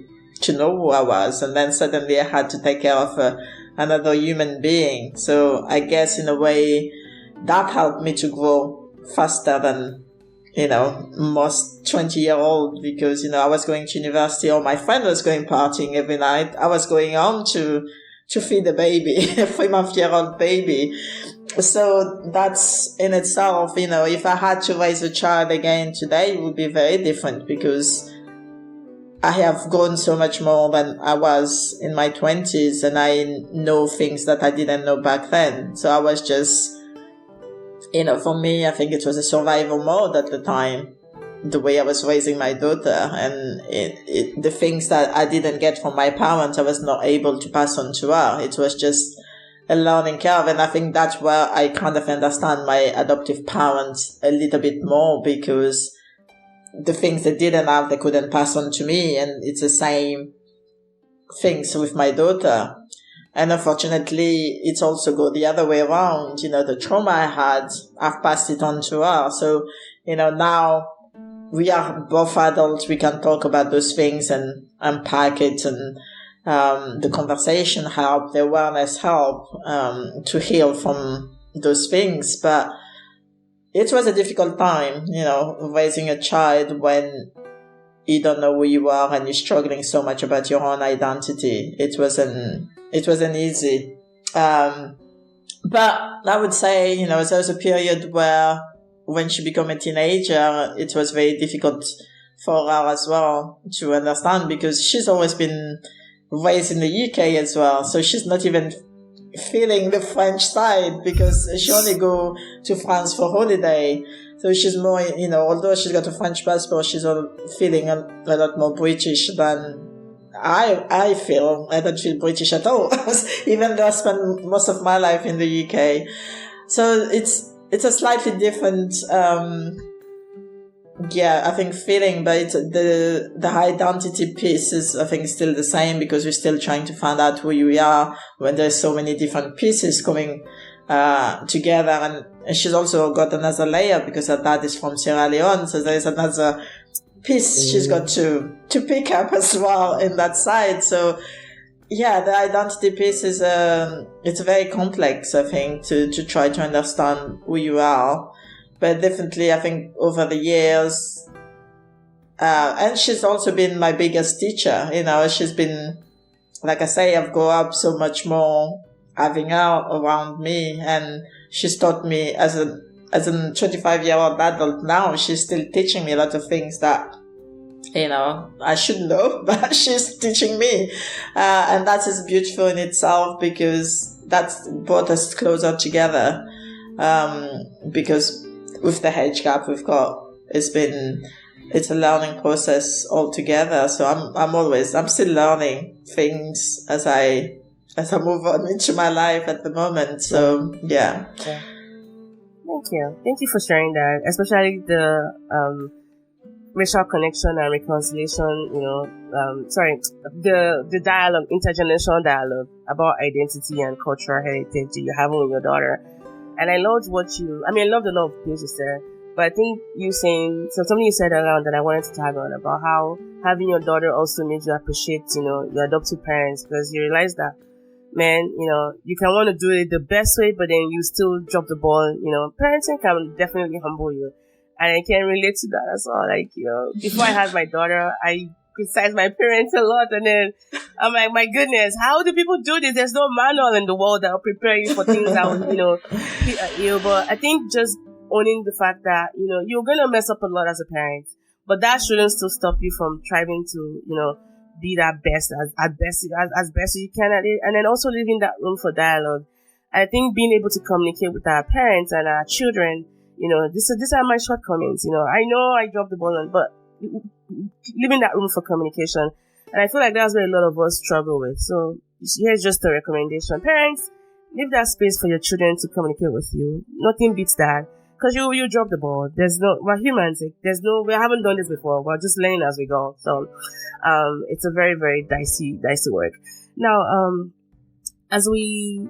know who I was. And then suddenly I had to take care of another human being. So I guess in a way that helped me to grow faster than most 20-year-old, because, I was going to university, or my friend was going partying every night. I was going home to feed a baby, a 3-month-old baby. So that's in itself, if I had to raise a child again today, it would be very different, because I have grown so much more than I was in my 20s, and I know things that I didn't know back then. So I was just, for me, I think it was a survival mode at the time. the way I was raising my daughter, and the things that I didn't get from my parents, I was not able to pass on to her. It was just a learning curve, and I think that's where I kind of understand my adoptive parents a little bit more, because the things they didn't have, they couldn't pass on to me, and it's the same things with my daughter. And unfortunately, it's also go the other way around. The trauma I had, I've passed it on to her. So, now we are both adults. We can talk about those things and unpack it, and the conversation help, the awareness help to heal from those things. But it was a difficult time, raising a child when you don't know who you are and you're struggling so much about your own identity. It wasn't easy. But I would say, there was a period where when she became a teenager, it was very difficult for her as well to understand, because she's always been raised in the UK as well. So she's not even feeling the French side, because she only go to France for holiday. So she's more, although she's got a French passport, she's feeling a lot more British than I feel. I don't feel British at all, even though I spent most of my life in the UK. So it's a slightly different, I think feeling, but the identity piece is, I think, still the same, because we're still trying to find out who we are when there's so many different pieces coming together. And she's also got another layer, because her dad is from Sierra Leone, so there's another piece she's got to pick up as well in that side. So the identity piece is it's very complex, I think, to try to understand who you are. But definitely, I think over the years, and she's also been my biggest teacher. She's been, like I say, I've grown up so much more having her around me, and she's taught me as a 25-year-old adult now. She's still teaching me a lot of things that, I should know, but she's teaching me. And that is beautiful in itself, because that's brought us closer together. Because with the age gap we've got, it's a learning process altogether. So I'm still learning things as I move on into my life at the moment. So, yeah. Thank you for sharing that, especially the racial connection and reconciliation, the dialogue, intergenerational dialogue about identity and cultural heritage that you're having with your daughter. And I loved I loved a lot of things you said, but I think something you said around that I wanted to tag on, about how having your daughter also made you appreciate, your adoptive parents, because you realize that, man, you can want to do it the best way, but then you still drop the ball. Parenting can definitely humble you. And I can relate to that as well. Like, before I had my daughter, I criticized my parents a lot. And then I'm like, my goodness, how do people do this? There's no manual in the world that will prepare you for things that will, hit at you. But I think just owning the fact that, you're going to mess up a lot as a parent, but that shouldn't still stop you from striving to, be that best as best as you can at it, and then also leaving that room for dialogue. I think being able to communicate with our parents and our children, these are my shortcomings. I know I dropped the ball on, but leaving that room for communication, and I feel like that's where a lot of us struggle with. So here's just a recommendation: parents, leave that space for your children to communicate with you. Nothing beats that. Because you drop the ball. We're humans. We haven't done this before. We're just learning as we go. So, it's a very, very dicey work. Now, as we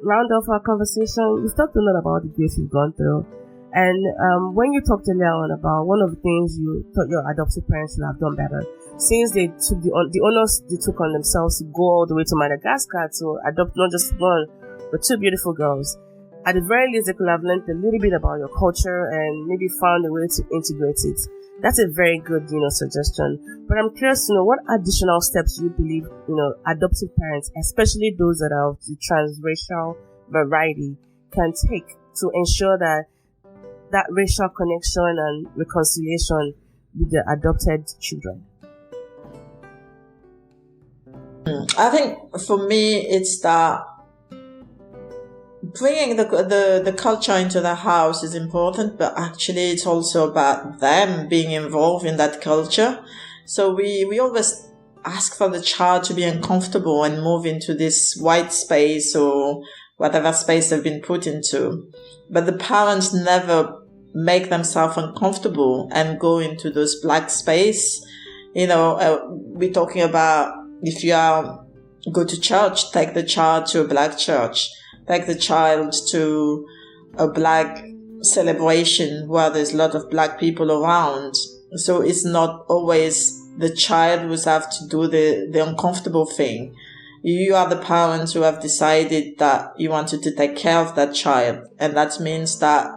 round off our conversation, we've talked a lot about the grief you've gone through. And, when you talked earlier on about one of the things you thought your adoptive parents should have done better, since they took the onus they took on themselves to go all the way to Madagascar to adopt not just one, but two beautiful girls. At the very least, they could have learned a little bit about your culture and maybe found a way to integrate it. That's a very good, suggestion. But I'm curious to know what additional steps you believe, adoptive parents, especially those that are of the transracial variety, can take to ensure that racial connection and reconciliation with the adopted children. I think for me, it's that bringing the culture into the house is important, but actually it's also about them being involved in that culture. So we always ask for the child to be uncomfortable and move into this white space or whatever space they've been put into. But the parents never make themselves uncomfortable and go into those black space. We're talking about if you go to church, take the child to a black church. Take the child to a black celebration where there's a lot of black people around. So it's not always the child who have to do the uncomfortable thing. You are the parents who have decided that you wanted to take care of that child. And that means that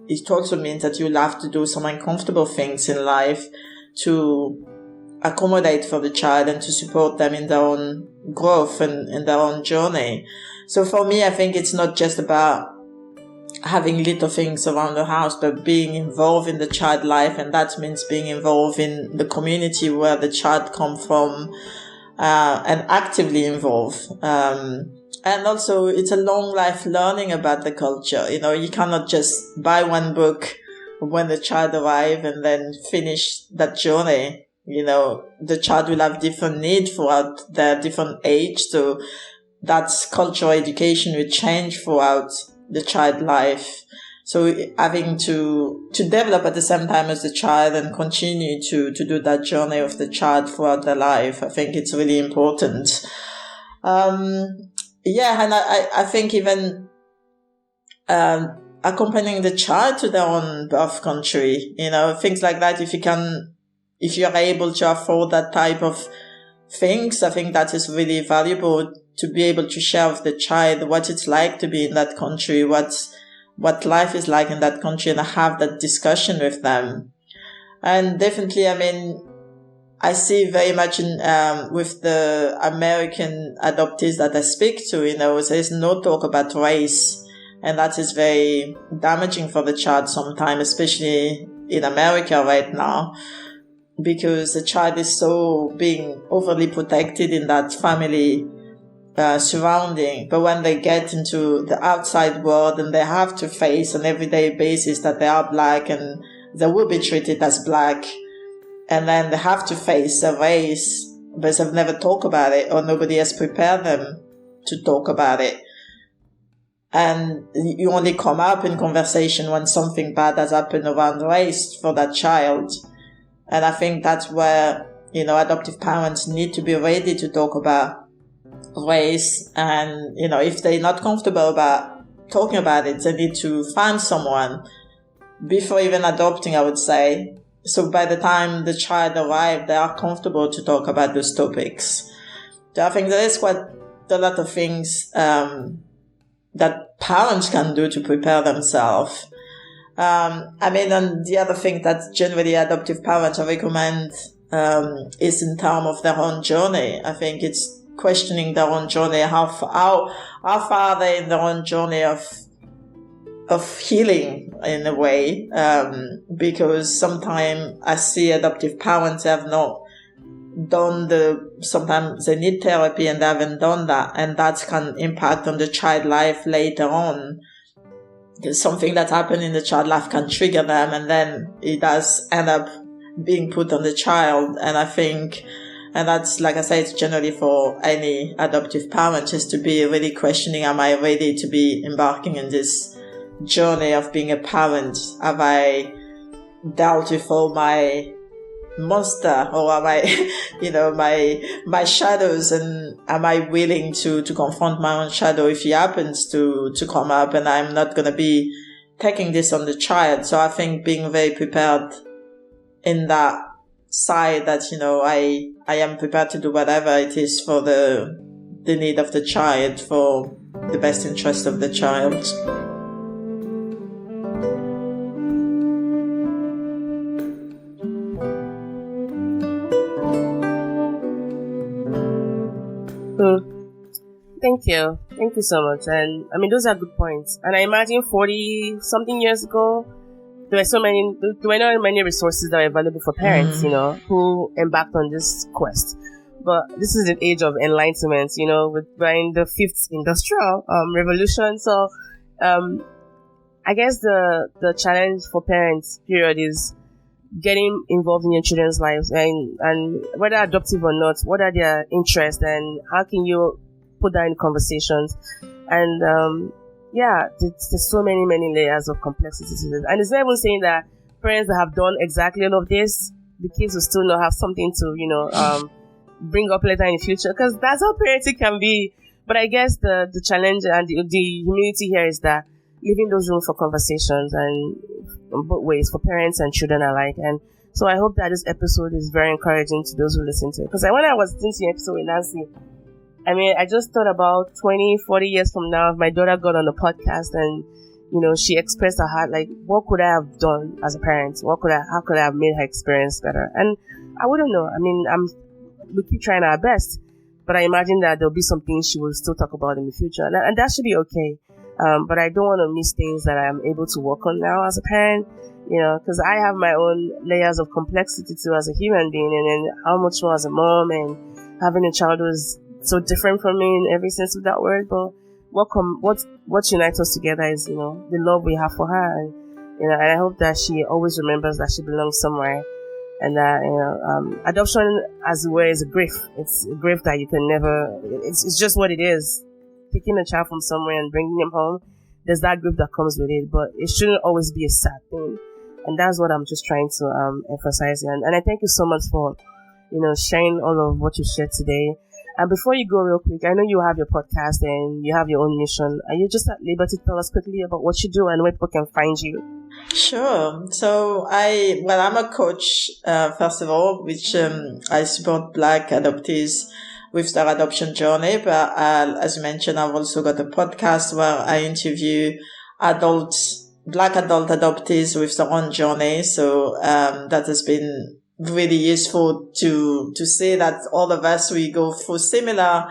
it also means that you'll have to do some uncomfortable things in life to accommodate for the child and to support them in their own growth and in their own journey. So for me, I think it's not just about having little things around the house, but being involved in the child life. And that means being involved in the community where the child comes from, and actively involved. And also it's a long life learning about the culture. You cannot just buy one book when the child arrives and then finish that journey. The child will have different needs throughout their different age. So that's cultural education will change throughout the child life. So having to develop at the same time as the child and continue to do that journey of the child throughout their life, I think it's really important. And I think even accompanying the child to their own birth country, things like that, if you're able to afford that type of things, I think that is really valuable, to be able to share with the child what it's like to be in that country, what life is like in that country, and have that discussion with them. And definitely, I see very much with the American adoptees that I speak to, there's no talk about race, and that is very damaging for the child sometimes, especially in America right now, because the child is so being overly protected in that family surrounding. But when they get into the outside world and they have to face on an everyday basis that they are black and they will be treated as black, and then they have to face a race, but they've never talked about it or nobody has prepared them to talk about it. And you only come up in conversation when something bad has happened around race for that child. And I think that's where, adoptive parents need to be ready to talk about race. And, if they're not comfortable about talking about it, they need to find someone before even adopting, I would say. So by the time the child arrives, they are comfortable to talk about those topics. So I think there is quite a lot of things that parents can do to prepare themselves. And the other thing that generally adoptive parents I recommend is in terms of their own journey. I think it's questioning their own journey, how far are they in their own journey of healing in a way, because sometimes I see adoptive parents have not done sometimes they need therapy and they haven't done that, and that can impact on the child life later on. Something that happened in the child life can trigger them, and then it does end up being put on the child. And I think, and that's, like I said, it's generally for any adoptive parent, just to be really questioning, am I ready to be embarking in this journey of being a parent? Have I dealt with all my monster, or am I, my shadows, and am I willing to confront my own shadow if it happens to come up, and I'm not going to be taking this on the child. So I think being very prepared in that side, that, I am prepared to do whatever it is for the need of the child, for the best interest of the child. Thank you so much. And those are good points. And I imagine 40 something years ago, there were not many resources that were available for parents, who embarked on this quest. But this is an age of enlightenment, we're in the fifth industrial revolution. So I guess the challenge for parents, period, is getting involved in your children's lives, and whether adoptive or not, what are their interests and how can you put that in conversations? And there's so many layers of complexities to this. And it's not even saying that parents that have done exactly all of this, the kids will still not have something to, bring up later in the future, because that's how parenting can be. But I guess the challenge and the humility here is that leaving those room for conversations and both ways for parents and children alike. And so I hope that this episode is very encouraging to those who listen to it. Because when I was listening to the episode with Nancy, I mean, I just thought about 20, 40 years from now, if my daughter got on the podcast and, she expressed her heart, like, what could I have done as a parent? How could I have made her experience better? And I wouldn't know. I mean, we keep trying our best, but I imagine that there'll be some things she will still talk about in the future. And that should be okay. But I don't want to miss things that I'm able to work on now as a parent, because I have my own layers of complexity too as a human being, and then how much more as a mom, and having a child who's so different from me in every sense of that word. But what unites us together is, the love we have for her. And, and I hope that she always remembers that she belongs somewhere. And that, adoption as it were is a grief. It's a grief that you can never, it's just what it is. Picking a child from somewhere and bringing him home, there's that grief that comes with it, but it shouldn't always be a sad thing. And that's what I'm just trying to emphasize here. And I thank you so much for, sharing all of what you shared today. And before you go real quick, I know you have your podcast and you have your own mission. Are you just at liberty to tell us quickly about what you do and where people can find you? Sure. So I'm a coach, first of all, which I support Black adoptees with their adoption journey. But as you mentioned, I've also got a podcast where I interview Black adult adoptees with their own journey. So that has been really useful to see that all of us, we go through similar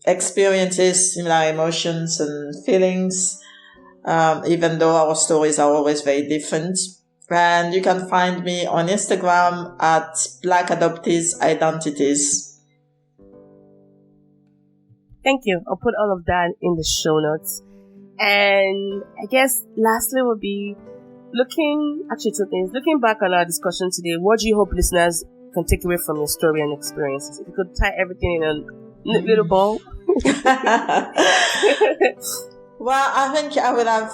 experiences, similar emotions and feelings, even though our stories are always very different. And you can find me on Instagram at Black Adoptees Identities. Thank you. I'll put all of that in the show notes. And I guess lastly would be two things. Looking back on our discussion today, what do you hope listeners can take away from your story and experiences? If you could tie everything in a little ball. Well, I think I would have,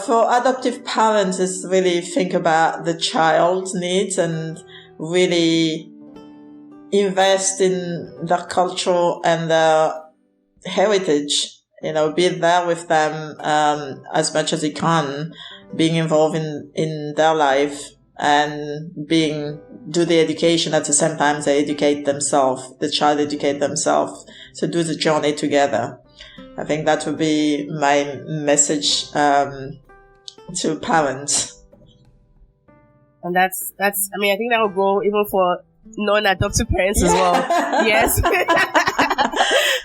for adoptive parents, is really think about the child's needs and really invest in their culture and their heritage. Be there with them as much as you can, being involved in their life and do the education at the same time they educate themselves, the child educate themselves. So do the journey together. I think that would be my message to parents. And that's I think that will go even for non-adoptive parents as well. Yes.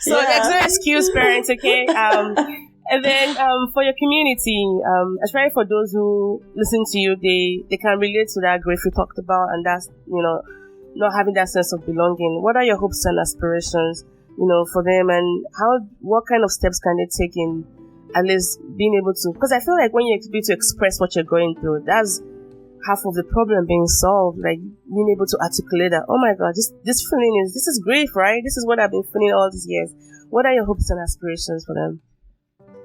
So there's no excuse, parents, okay? And then for your community, especially for those who listen to you, they can relate to that grief we talked about, and that's, not having that sense of belonging. What are your hopes and aspirations, for them, and what kind of steps can they take in at least being able to, because I feel like when you're able to express what you're going through, that's half of the problem being solved, like being able to articulate that, oh my God, this feeling this is grief, right? This is what I've been feeling all these years. What are your hopes and aspirations for them?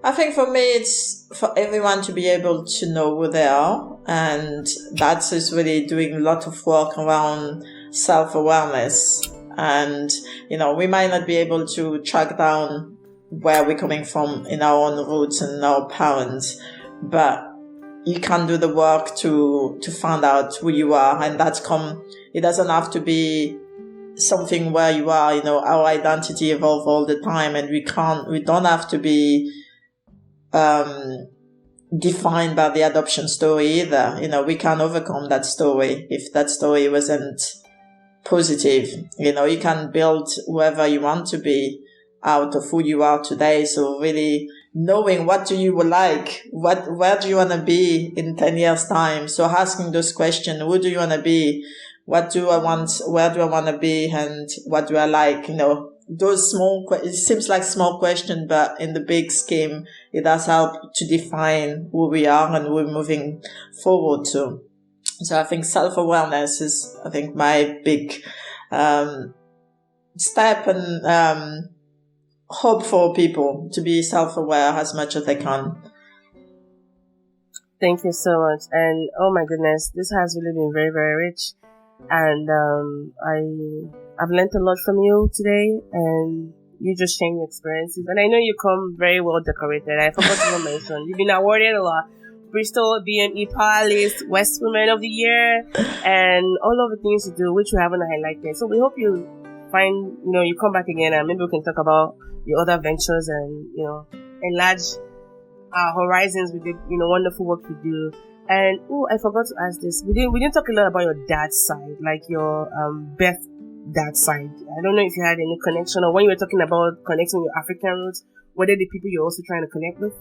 I think for me, it's for everyone to be able to know who they are. And that is really doing a lot of work around self-awareness. And, we might not be able to track down where we're coming from in our own roots and our parents, but you can do the work to find out who you are. And it doesn't have to be something where you are, our identity evolves all the time, and we don't have to be defined by the adoption story either. We can overcome that story if that story wasn't positive. You can build whoever you want to be out of who you are today. So really knowing what do you like, where do you want to be in 10 years time? So asking those questions, who do you want to be? What do I want? Where do I want to be? And what do I like? those it seems like small question, but in the big scheme, it does help to define who we are and who we're moving forward to. So I think self-awareness is, I think, my big step and hope for people to be self-aware as much as they can. Thank you so much. And oh my goodness, this has really been very, very rich. And I've learned a lot from you today, and you just sharing your experiences. And I know you come very well decorated. I forgot to mention, you've been awarded a lot. Bristol BME Power List, West Women of the Year, and all of the things you do, which we haven't highlighted. So we hope you find, you come back again, and maybe we can talk about your other ventures and, enlarge our horizons with the, wonderful work you do. And I forgot to ask this. We didn't talk a lot about your dad's side, like your birth dad's side. I don't know if you had any connection, or when you were talking about connecting with your African roots, were they the people you're also trying to connect with?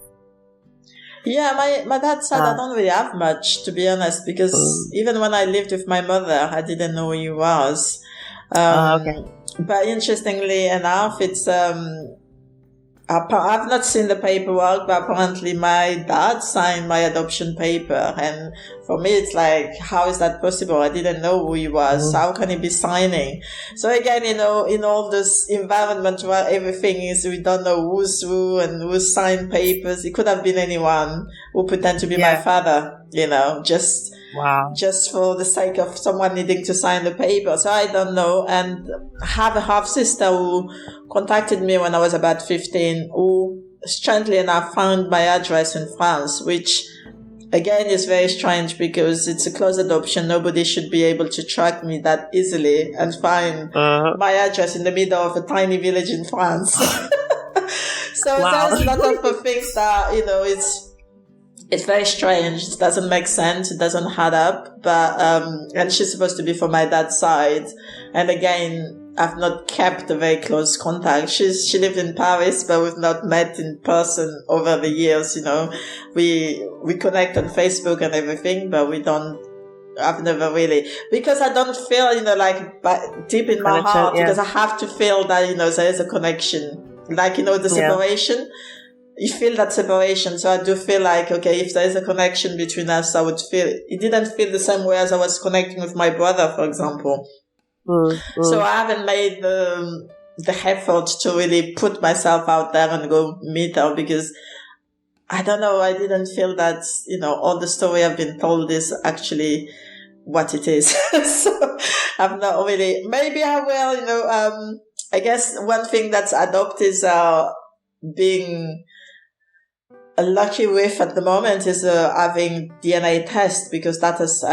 Yeah, my dad's side, I don't really have much, to be honest, because even when I lived with my mother, I didn't know who he was. Okay. But interestingly enough, it's I've not seen the paperwork, but apparently my dad signed my adoption paper. And for me, it's like, how is that possible? I didn't know who he was. How can he be signing? So again, in all this environment where everything is, we don't know who's who and who signed papers. It could have been anyone who pretend to be my father, just for the sake of someone needing to sign the paper. So I don't know. And I have a half sister who contacted me when I was about 15, who strangely enough found my address in France, which again is very strange because it's a closed adoption. Nobody should be able to track me that easily and find my address in the middle of a tiny village in France. So there's a lot of things that, it's very strange. It doesn't make sense. It doesn't add up. But, and she's supposed to be from my dad's side. And again, I've not kept a very close contact. She lived in Paris, but we've not met in person over the years, We connect on Facebook and everything, but I've never really, because I don't feel, deep in my heart, because I have to feel that, there is a connection. The separation. You feel that separation. So I do feel like, okay, if there is a connection between us, I would feel, it didn't feel the same way as I was connecting with my brother, for example. So I haven't made the effort to really put myself out there and go meet her, because I don't know, I didn't feel that, all the story I've been told is actually what it is. So I'm not really, maybe I will, I guess one thing that's adoptees are being lucky with at the moment is having DNA test, because that has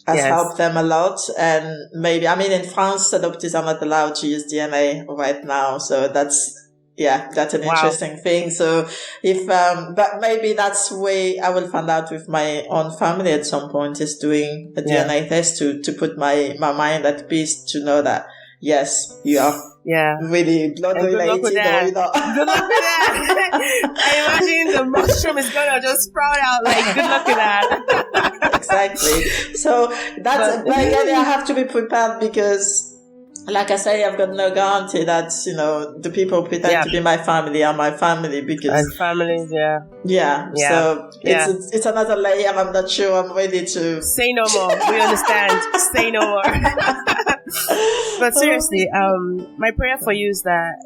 helped them a lot. And maybe, in France, adoptees are not allowed to use DNA right now. So that's an interesting thing. So but maybe that's the way I will find out with my own family at some point, is doing a DNA test to put my mind at peace, to know that, yes, you are really blood related. Good luck with that. I imagine the mushroom is gonna just sprout out. Good luck with that. Exactly. So but again, I have to be prepared, because, like I say, I've got no guarantee that the people who pretend to be my family are my family, because and families, So it's another layer. I'm not sure I'm ready to say no more. We understand. Say no more. But seriously, my prayer for you is that,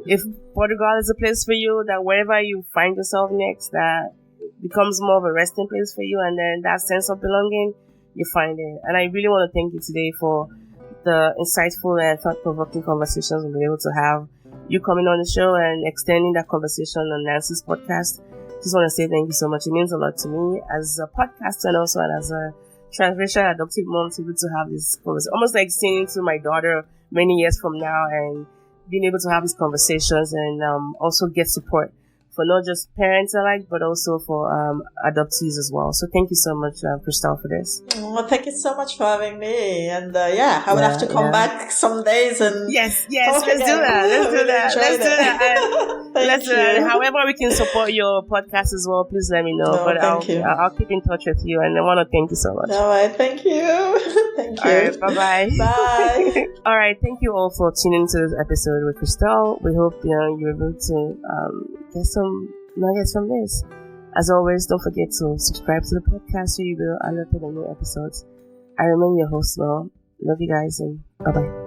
if Portugal is a place for you, that wherever you find yourself next, that becomes more of a resting place for you, and then that sense of belonging, you find it. And I really want to thank you today for the insightful and thought-provoking conversations we'll be able to have. You coming on the show and extending that conversation on Nancy's podcast. Just want to say thank you so much. It means a lot to me as a podcaster, and also as a transracial adoptive mom, to be able to have this conversation, almost like singing to my daughter many years from now, and being able to have these conversations, and also get support for not just parents alike, but also for adoptees as well. So thank you so much, Christelle, for this. Well, thank you so much for having me. And I will have to come back some days and yes, let's do that. Thank you. However we can support your podcast as well, please let me know. No, but thank you. I'll keep in touch with you, and I want to thank you so much. All right, thank you. Thank you. All right, bye-bye. Bye. All right, thank you all for tuning to this episode with Christelle. We hope you're able to get some nuggets from this. As always, don't forget to subscribe to the podcast so you will alerted on new episodes. I remain your host, Mel. Love you guys, and bye-bye.